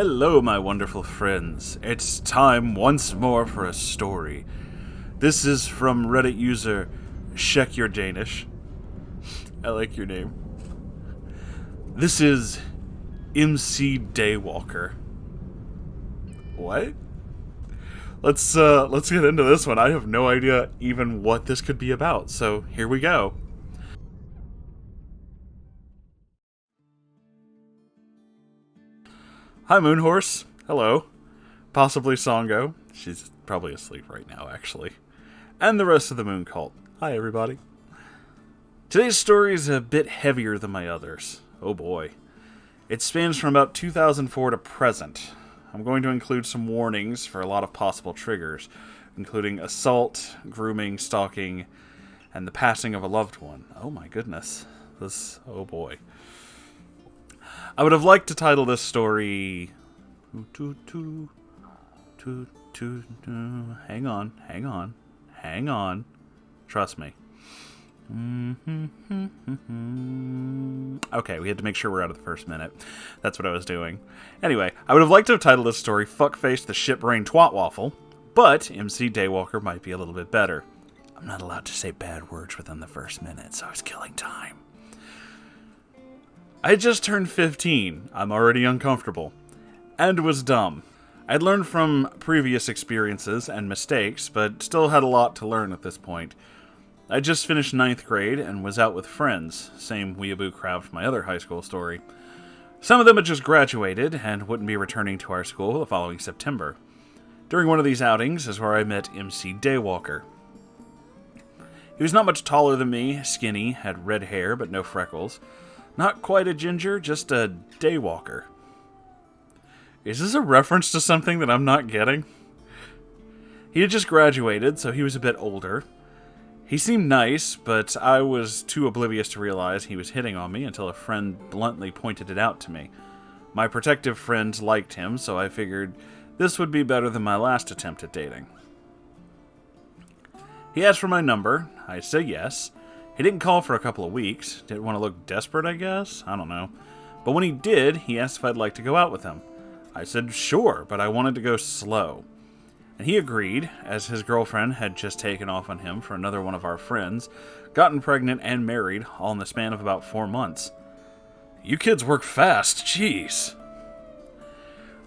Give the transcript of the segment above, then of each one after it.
Hello, my wonderful friends. It's time once more for a story. This is from Reddit user Check Your Danish. I like your name. This is MC Daywalker. What? Let's get into this one. I have no idea even what this could be about, so here we go. Hi, Moonhorse. Hello. Possibly Sango. She's probably asleep right now, actually. And the rest of the Moon Cult. Hi, everybody. Today's story is a bit heavier than my others. Oh boy. It spans from about 2004 to present. I'm going to include some warnings for a lot of possible triggers, including assault, grooming, stalking, and the passing of a loved one. Oh my goodness. Oh boy. I would have liked to title this story... Hang on. Trust me. Okay, we had to make sure we're out of the first minute. That's what I was doing. Anyway, I would have liked to have titled this story Fuckface the Shitbrain Twat Waffle, but MC Daywalker might be a little bit better. I'm not allowed to say bad words within the first minute, so I was killing time. I just turned 15, I'm already uncomfortable, and was dumb. I'd learned from previous experiences and mistakes, but still had a lot to learn at this point. I just finished 9th grade and was out with friends, same weeaboo crowd from my other high school story. Some of them had just graduated and wouldn't be returning to our school the following September. During one of these outings is where I met MC Daywalker. He was not much taller than me, skinny, had red hair but no freckles. Not quite a ginger, just a daywalker. Is this a reference to something that I'm not getting? He had just graduated, so he was a bit older. He seemed nice, but I was too oblivious to realize he was hitting on me until a friend bluntly pointed it out to me. My protective friends liked him, so I figured this would be better than my last attempt at dating. He asked for my number. I said yes. He didn't call for a couple of weeks. Didn't want to look desperate, I guess? I don't know. But when he did, he asked if I'd like to go out with him. I said sure, but I wanted to go slow. And he agreed, as his girlfriend had just taken off on him for another one of our friends, gotten pregnant and married, all in the span of about 4 months. You kids work fast, jeez.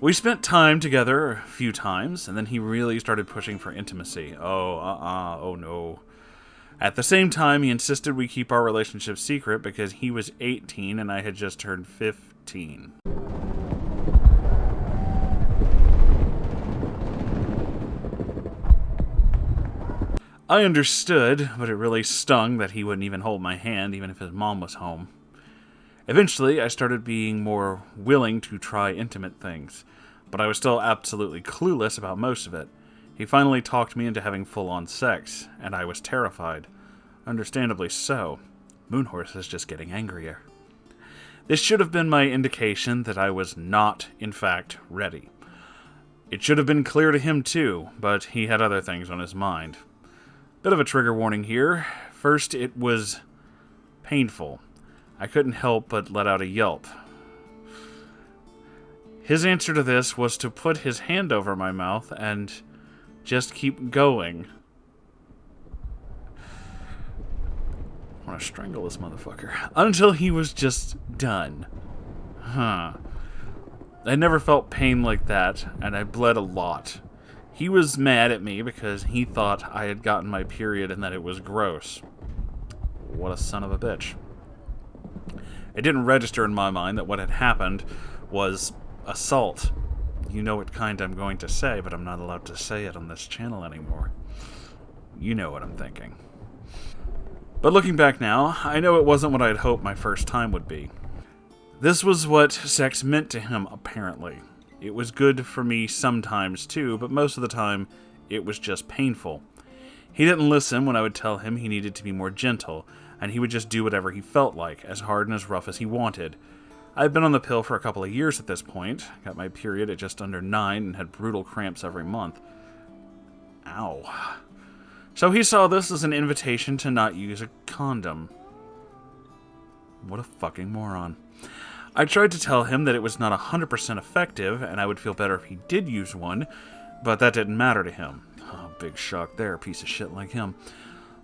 We spent time together a few times, and then he really started pushing for intimacy. Oh no. At the same time, he insisted we keep our relationship secret because he was 18 and I had just turned 15. I understood, but it really stung that he wouldn't even hold my hand, even if his mom was home. Eventually, I started being more willing to try intimate things, but I was still absolutely clueless about most of it. He finally talked me into having full-on sex, and I was terrified. Understandably so. Moonhorse is just getting angrier. This should have been my indication that I was not, in fact, ready. It should have been clear to him too, but he had other things on his mind. Bit of a trigger warning here. First, it was painful. I couldn't help but let out a yelp. His answer to this was to put his hand over my mouth and just keep going. I want to strangle this motherfucker. Until he was just done. I never felt pain like that, and I bled a lot. He was mad at me because he thought I had gotten my period and that it was gross. What a son of a bitch. It didn't register in my mind that what had happened was assault. You know what kind I'm going to say, but I'm not allowed to say it on this channel anymore. You know what I'm thinking. But looking back now, I know it wasn't what I had hoped my first time would be. This was what sex meant to him, apparently. It was good for me sometimes too, but most of the time, it was just painful. He didn't listen when I would tell him he needed to be more gentle, and he would just do whatever he felt like, as hard and as rough as he wanted. I've been on the pill for a couple of years at this point, got my period at just under 9 and had brutal cramps every month. Ow. So he saw this as an invitation to not use a condom. What a fucking moron. I tried to tell him that it was not 100% effective, and I would feel better if he did use one, but that didn't matter to him. Oh, big shock there, piece of shit like him.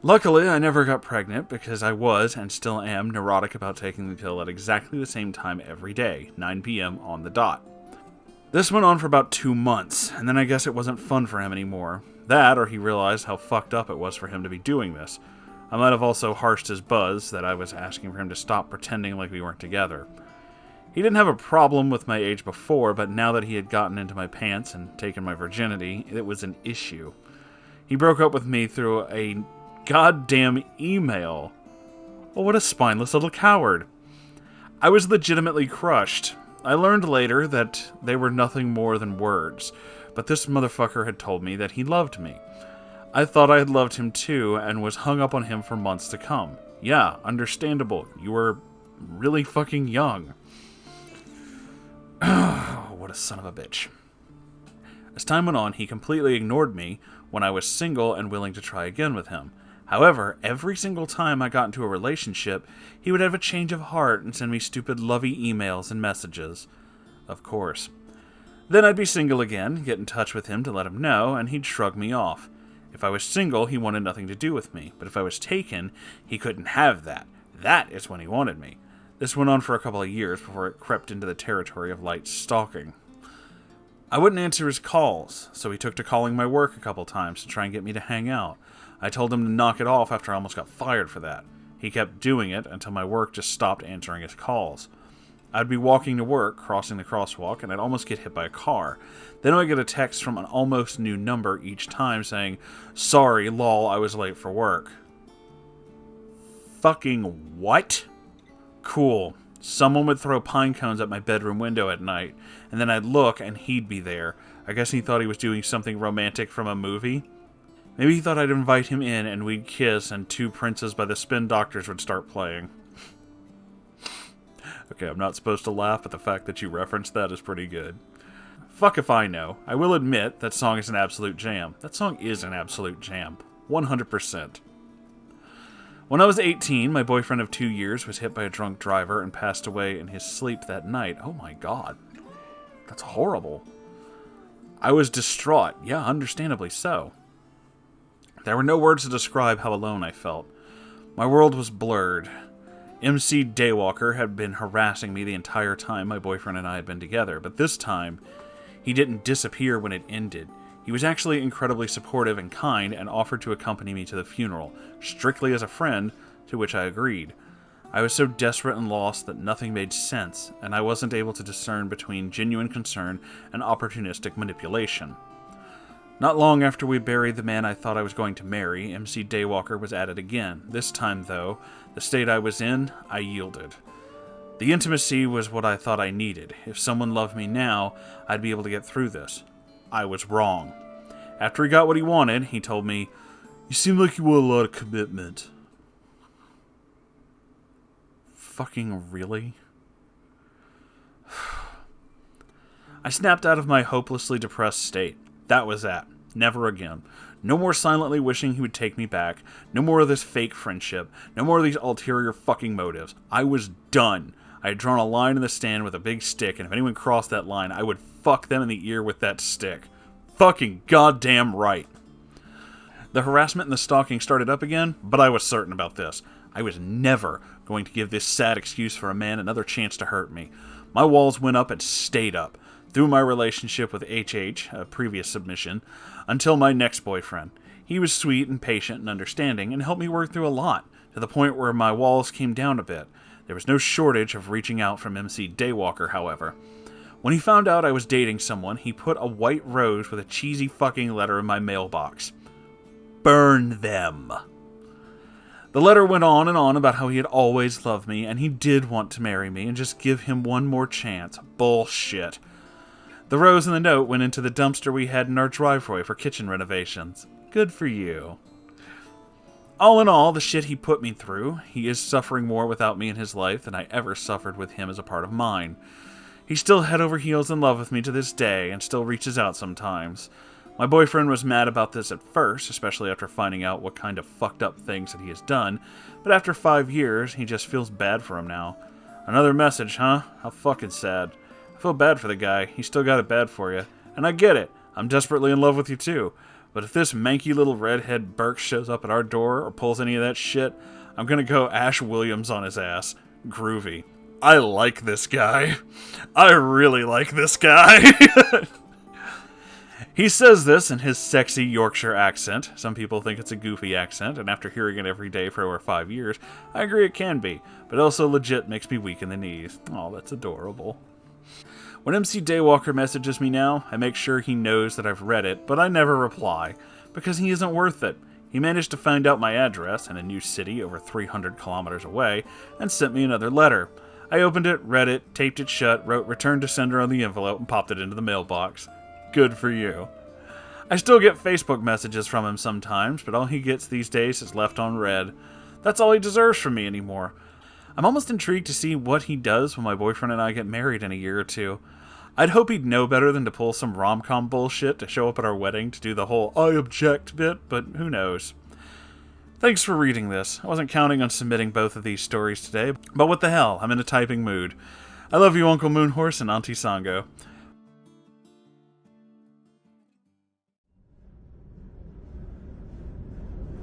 Luckily, I never got pregnant because I was, and still am, neurotic about taking the pill at exactly the same time every day, 9 p.m. on the dot. This went on for about 2 months, and then I guess it wasn't fun for him anymore. That, or he realized how fucked up it was for him to be doing this. I might have also harshed his buzz that I was asking for him to stop pretending like we weren't together. He didn't have a problem with my age before, but now that he had gotten into my pants and taken my virginity, it was an issue. He broke up with me through a goddamn email. Well, what a spineless little coward. I was legitimately crushed. I learned later that they were nothing more than words, but this motherfucker had told me that he loved me. I thought I had loved him too, and was hung up on him for months to come. Yeah, understandable. You were really fucking young. What a son of a bitch. As time went on, he completely ignored me when I was single and willing to try again with him. However, every single time I got into a relationship, he would have a change of heart and send me stupid lovey emails and messages. Of course. Then I'd be single again, get in touch with him to let him know, and he'd shrug me off. If I was single, he wanted nothing to do with me, but if I was taken, he couldn't have that. That is when he wanted me. This went on for a couple of years before it crept into the territory of light stalking. I wouldn't answer his calls, so he took to calling my work a couple times to try and get me to hang out. I told him to knock it off after I almost got fired for that. He kept doing it until my work just stopped answering his calls. I'd be walking to work, crossing the crosswalk, and I'd almost get hit by a car. Then I'd get a text from an almost new number each time saying, "Sorry, lol, I was late for work." Fucking what? Cool. Someone would throw pine cones at my bedroom window at night, and then I'd look and he'd be there. I guess he thought he was doing something romantic from a movie. Maybe he thought I'd invite him in and we'd kiss and Two Princes by the Spin Doctors would start playing. Okay, I'm not supposed to laugh, but the fact that you referenced that is pretty good. Fuck if I know. I will admit that song is an absolute jam. That song is an absolute jam. 100%. When I was 18, my boyfriend of 2 years was hit by a drunk driver and passed away in his sleep that night. Oh my god. That's horrible. I was distraught. Yeah, understandably so. There were no words to describe how alone I felt. My world was blurred. MC Daywalker had been harassing me the entire time my boyfriend and I had been together, but this time, he didn't disappear when it ended. He was actually incredibly supportive and kind and offered to accompany me to the funeral, strictly as a friend, to which I agreed. I was so desperate and lost that nothing made sense, and I wasn't able to discern between genuine concern and opportunistic manipulation. Not long after we buried the man I thought I was going to marry, MC Daywalker was at it again. This time, though, the state I was in, I yielded. The intimacy was what I thought I needed. If someone loved me now, I'd be able to get through this. I was wrong. After he got what he wanted, he told me, "You seem like you want a lot of commitment." Fucking really? I snapped out of my hopelessly depressed state. That was that. Never again. No more silently wishing he would take me back. No more of this fake friendship. No more of these ulterior fucking motives. I was done. I had drawn a line in the sand with a big stick, and if anyone crossed that line, I would fuck them in the ear with that stick. Fucking goddamn right. The harassment and the stalking started up again, but I was certain about this. I was never going to give this sad excuse for a man another chance to hurt me. My walls went up and stayed up. Through my relationship with HH, a previous submission, until my next boyfriend. He was sweet and patient and understanding and helped me work through a lot, to the point where my walls came down a bit. There was no shortage of reaching out from MC Daywalker, however. When he found out I was dating someone, he put a white rose with a cheesy fucking letter in my mailbox. Burn them. The letter went on and on about how he had always loved me, and he did want to marry me, and just give him one more chance. Bullshit. The rose and the note went into the dumpster we had in our driveway for kitchen renovations. Good for you. All in all, the shit he put me through, he is suffering more without me in his life than I ever suffered with him as a part of mine. He's still head over heels in love with me to this day, and still reaches out sometimes. My boyfriend was mad about this at first, especially after finding out what kind of fucked up things that he has done, but after 5 years, he just feels bad for him now. Another message, huh? How fucking sad. I feel bad for the guy. He still got it bad for you. And I get it. I'm desperately in love with you too. But if this manky little redhead Burke shows up at our door or pulls any of that shit, I'm gonna go Ash Williams on his ass. Groovy. I like this guy. I really like this guy. He says this in his sexy Yorkshire accent. Some people think it's a goofy accent, and after hearing it every day for over 5 years, I agree it can be, but also legit makes me weak in the knees. Oh, that's adorable. When MC Daywalker messages me now, I make sure he knows that I've read it, but I never reply, because he isn't worth it. He managed to find out my address in a new city over 300 kilometers away, and sent me another letter. I opened it, read it, taped it shut, wrote return to sender on the envelope, and popped it into the mailbox. Good for you. I still get Facebook messages from him sometimes, but all he gets these days is left on read. That's all he deserves from me anymore. I'm almost intrigued to see what he does when my boyfriend and I get married in a year or two. I'd hope he'd know better than to pull some rom-com bullshit to show up at our wedding to do the whole I object bit, but who knows. Thanks for reading this. I wasn't counting on submitting both of these stories today, but what the hell, I'm in a typing mood. I love you, Uncle Moonhorse and Auntie Sango.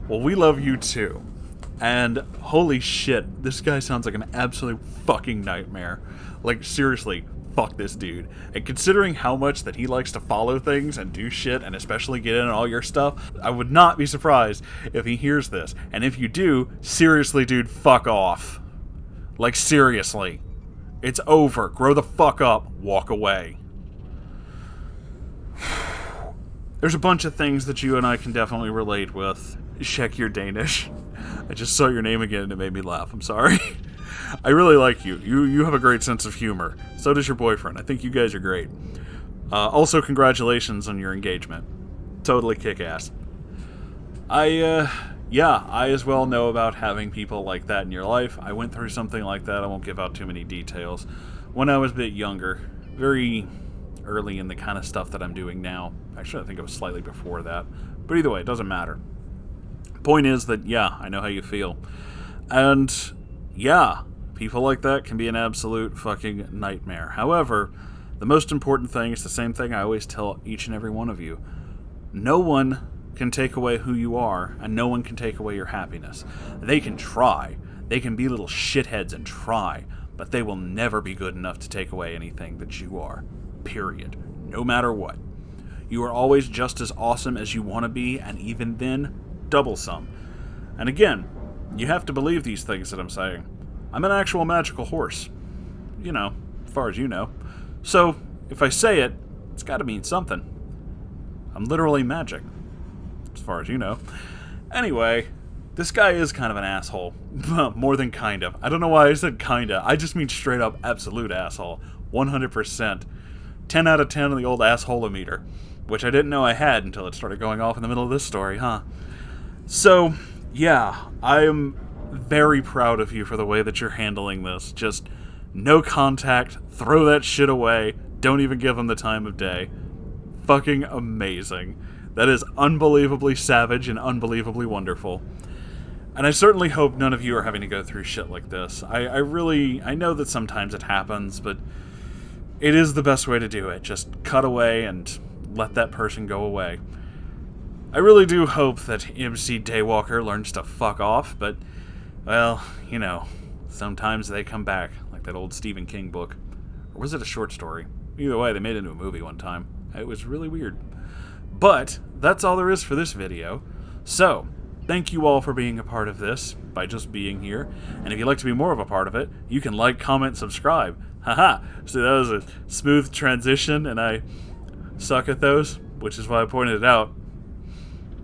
Well, we love you too. And holy shit, this guy sounds like an absolute fucking nightmare. Like, seriously, fuck this dude. And considering how much that he likes to follow things and do shit, and especially get in on all your stuff, I would not be surprised if he hears this. And if you do, seriously, dude, fuck off. Like, seriously. It's over. Grow the fuck up. Walk away. There's a bunch of things that you and I can definitely relate with. Check your Danish. I just saw your name again and it made me laugh. I'm sorry. I really like you. You have a great sense of humor. So does your boyfriend. I think you guys are great. Also, congratulations on your engagement. Totally kick-ass. I as well know about having people like that in your life. I went through something like that. I won't give out too many details. When I was a bit younger, very early in the kind of stuff that I'm doing now. Actually, I think it was slightly before that. But either way, it doesn't matter. Point is that, yeah, I know how you feel. And, yeah, people like that can be an absolute fucking nightmare. However, the most important thing is the same thing I always tell each and every one of you. No one can take away who you are, and no one can take away your happiness. They can try. They can be little shitheads and try, but they will never be good enough to take away anything that you are. Period. No matter what. You are always just as awesome as you want to be, and even then, double some. And again, you have to believe these things that I'm saying. I'm an actual magical horse. You know, as far as you know. So, if I say it, it's gotta mean something. I'm literally magic. As far as you know. Anyway, this guy is kind of an asshole. More than kind of. I don't know why I said kinda. I just mean straight up absolute asshole. 100%. 10 out of 10 on the old asshole-o-meter. Which I didn't know I had until it started going off in the middle of this story, huh? So, yeah, I am very proud of you for the way that you're handling this. Just no contact, throw that shit away, don't even give him the time of day. Fucking amazing. That is unbelievably savage and unbelievably wonderful. And I certainly hope none of you are having to go through shit like this. I know that sometimes it happens, but it is the best way to do it. Just cut away and let that person go away. I really do hope that MC Daywalker learns to fuck off, but, well, you know, sometimes they come back, like that old Stephen King book. Or was it a short story? Either way, they made it into a movie one time. It was really weird. But, that's all there is for this video. So, thank you all for being a part of this, by just being here. And if you'd like to be more of a part of it, you can like, comment, subscribe. Haha! So that was a smooth transition, and I suck at those, which is why I pointed it out.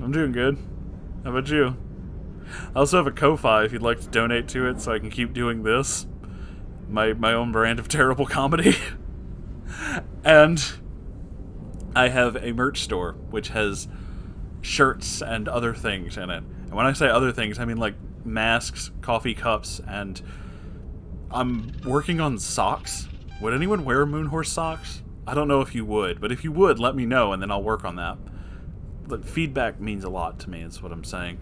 I'm doing good. How about you? I also have a Ko-Fi if you'd like to donate to it so I can keep doing this. My own brand of terrible comedy. And I have a merch store which has shirts and other things in it. And when I say other things, I mean like masks, coffee cups, and I'm working on socks. Would anyone wear Moonhorse socks? I don't know if you would, but if you would, let me know and then I'll work on that. But feedback means a lot to me, is what I'm saying.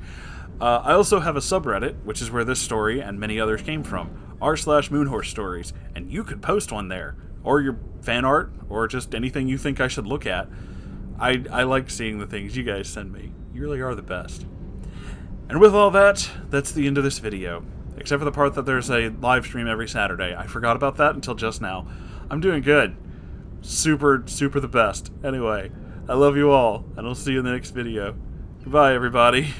I also have a subreddit, which is where this story and many others came from. r/Moonhorse stories, and you could post one there, or your fan art, or just anything you think I should look at. I like seeing the things you guys send me. You really are the best. And with all that, that's the end of this video. Except for the part that there's a live stream every Saturday. I forgot about that until just now. I'm doing good. Super, super the best. Anyway, I love you all, and I'll see you in the next video. Goodbye, everybody.